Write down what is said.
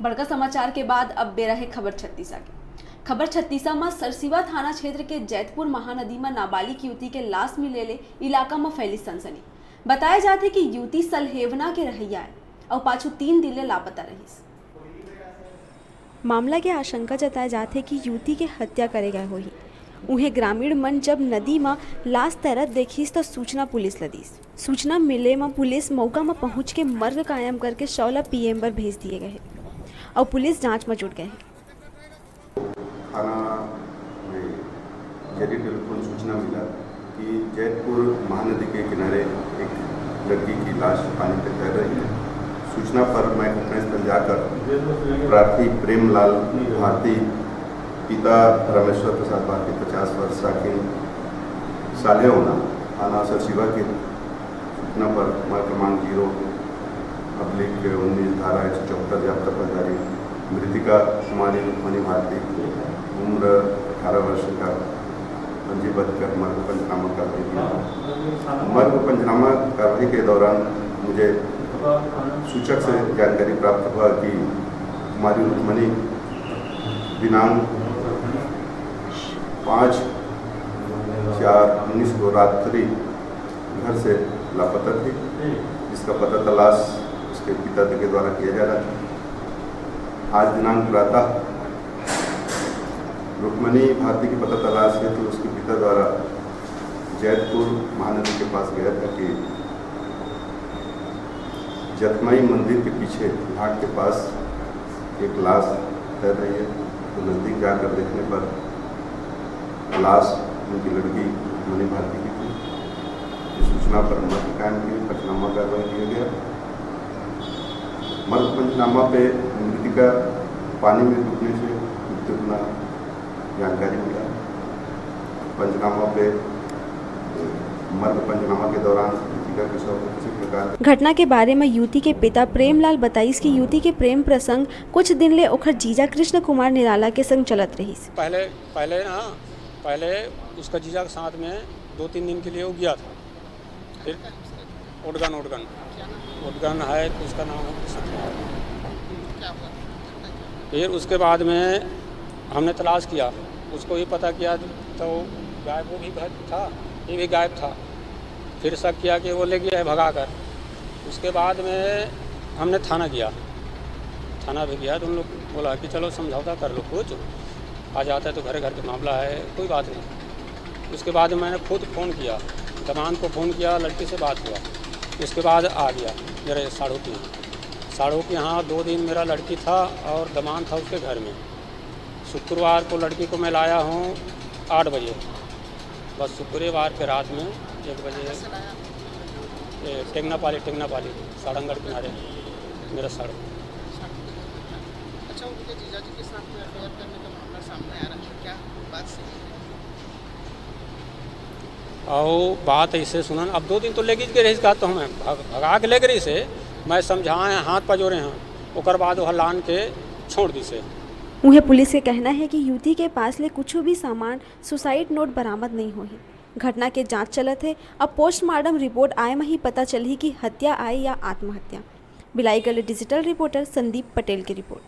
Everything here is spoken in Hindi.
बड़का समाचार के बाद अब बेरहे खबर छत्तीसा की। खबर छत्तीसा में सरसीवा थाना क्षेत्र के जैतपुर महानदी में नाबालिग युवती के लाश मिले इलाका में फैली सनसनी। बताया जाते कि युवती सलहेवना के रहिया है और पाछू 3 दिन ले लापता रही। मामला के आशंका जताया जाते कि युवती के हत्या करे गए होही। उन्हें ग्रामीण मन जब नदी में लाश तैरत देखीस तो सूचना पुलिस लदीस। सूचना मिले में पुलिस मौका में पहुंच के मर्ग कायम करके शौला पीएम पर भेज दिए गए और पुलिस जांच में जुट गए। थाना में जरी टेलीफोन सूचना मिला कि जैतपुर महानदी के किनारे एक लड़की की लाश पानी में तैर रही है। सूचना पर मैं घटनास्थल जाकर प्रार्थी प्रेमलाल भारती पिता रामेश्वर प्रसाद भारती 50 वर्ष साकिन सालेहोना थाना सरसीवा की सूचना पर क्रमांक 0/19 धारा 174 यात्रा पर जारी मृतिका कुमारी रुक्मणी भारती उम्र 18 वर्ष का पंजीबद्ध कर मर्ग पंचनामा कार्रवाई किया। मर्ग पंचनामा कार्रवाई के दौरान मुझे सूचक से जानकारी प्राप्त हुआ कि कुमारी रुक्मणी दिनांक 5/4/19 को रात्रि घर से लापता थी, जिसका पता तलाश उसके पिता के द्वारा किया जा रहा था। आज दिनांक प्रातः रुक्मणी भारती की पता तलाश है तो उसके पिता द्वारा जैतपुर महानदी के पास गया था कि जतमई मंदिर के पीछे घाट के पास एक लाश तैर रही है। तो नज़दीक जाकर देखने पर लाश उनकी लड़की रुक्मणी भारती की थी। इस सूचना पर मर्ग कायम की पंचनामा कार्रवाई किया गया। मर्ग पंचनामा पे मृतिका पानी में डूबने से मृत्यु होना जानकारी मिला। पंचनामा पे मर्ग पंचनामा के दौरान मृतिका के शव को किसी प्रकार घटना के बारे में युवती के पिता प्रेमलाल बताइस कि युवती के प्रेम प्रसंग कुछ दिन ले ओखर जीजा कृष्ण कुमार निराला के संग चलत रही। पहले उसका जीजा के साथ में 2-3 दिन के लिए वो गया था। फिर उडगन है तो उसका नाम है। फिर उसके बाद में हमने तलाश किया, उसको भी पता किया तो गायब वो भी था, ये भी गायब था। फिर शक किया कि वो ले गया है भगा कर। उसके बाद में हमने थाना भी गया तो उन लोग बोला कि चलो समझौता कर लो, कुछ आ जाता है तो घर के मामला है, कोई बात नहीं। उसके बाद मैंने खुद फ़ोन किया, दमान को फ़ोन किया, लड़की से बात हुआ। उसके बाद आ गया मेरे साड़ू के यहाँ 2 दिन मेरा लड़की था और दमान था उसके घर में। शुक्रवार को लड़की को मैं लाया हूँ 8 बजे। बस शुक्रवार के रात में 1 बजे टेंगना पाली साड़ंगढ़ किनारे मेरा साड़ू। अच्छा, उनके जीजाजी के साथ में अफेयर करने का मामला सामने आ रहा है, क्या बात सही है? और बात ऐसे सुना, अब 2 दिन तो लेगी के रही का तो हमें भगा के ले गई से मैं समझाए हाथ पजोरे हैं, ओकर बाद वह लान के छोड़ दी से। उन्हें पुलिस के कहना है कि युवती के पास ले कुछ भी सामान सुसाइड नोट बरामद नहीं हुई। घटना के जांच चलत है। अब पोस्टमार्टम रिपोर्ट आए में ही पता चली कि हत्या आए या आत्महत्या। बिलाईगढ़ डिजिटल रिपोर्टर संदीप पटेल की रिपोर्ट।